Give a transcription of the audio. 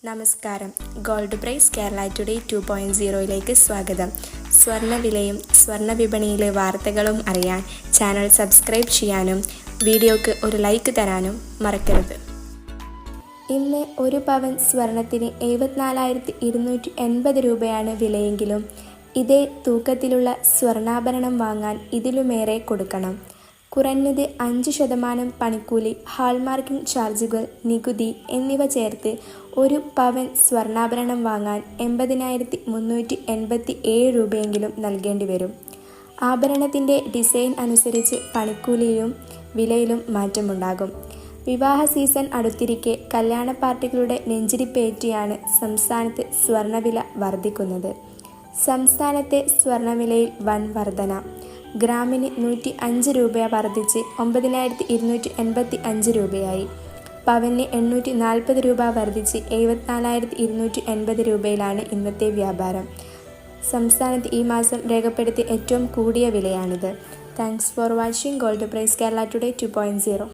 നമസ്കാരം. Gold price Kerala today 2.0 സ്വാഗതം. സ്വർണ്ണവിലയും സ്വർണ്ണ വിപണിയിലെ വാർത്തകളും അറിയാൻ ചാനൽ സബ്സ്ക്രൈബ് ചെയ്യാനും വീഡിയോക്ക് ഒരു ലൈക്ക് തരാനും മറക്കരുത്. ഇന്ന് ഒരു പവൻ സ്വർണത്തിന് 74,280 രൂപയാണ് വിലയെങ്കിലും ഇതേ തൂക്കത്തിലുള്ള സ്വർണ്ണാഭരണം വാങ്ങാൻ ഇതിലുമേറെ കൊടുക്കണം. കുറഞ്ഞത് 5% പണിക്കൂലി, ഹാൾമാർക്കിംഗ് ചാർജുകൾ, നികുതി എന്നിവ ചേർത്ത് ഒരു പവൻ സ്വർണ്ണാഭരണം വാങ്ങാൻ 80,387 രൂപയെങ്കിലും നൽകേണ്ടി വരും. ആഭരണത്തിൻ്റെ ഡിസൈൻ അനുസരിച്ച് പണിക്കൂലിയിലും വിലയിലും മാറ്റമുണ്ടാകും. വിവാഹ സീസൺ അടുത്തിരിക്കെ കല്യാണ പാർട്ടികളുടെ നെഞ്ചിടിപ്പേറ്റിയാണ് സംസ്ഥാനത്ത് സ്വർണ്ണവില വർദ്ധിക്കുന്നത്. സംസ്ഥാനത്തെ സ്വർണ്ണവിലയിൽ വൻ വർധന. ഗ്രാമിന് 105 രൂപ വർദ്ധിച്ച് 9,285 രൂപയായി. പവന് 840 രൂപ വർദ്ധിച്ച് 74,280 രൂപയിലാണ് ഇന്നത്തെ വ്യാപാരം. സംസ്ഥാനത്ത് ഈ മാസം രേഖപ്പെടുത്തിയ ഏറ്റവും കൂടിയ വിലയാണിത്. Thanks for watching. Gold price Kerala today 2.0.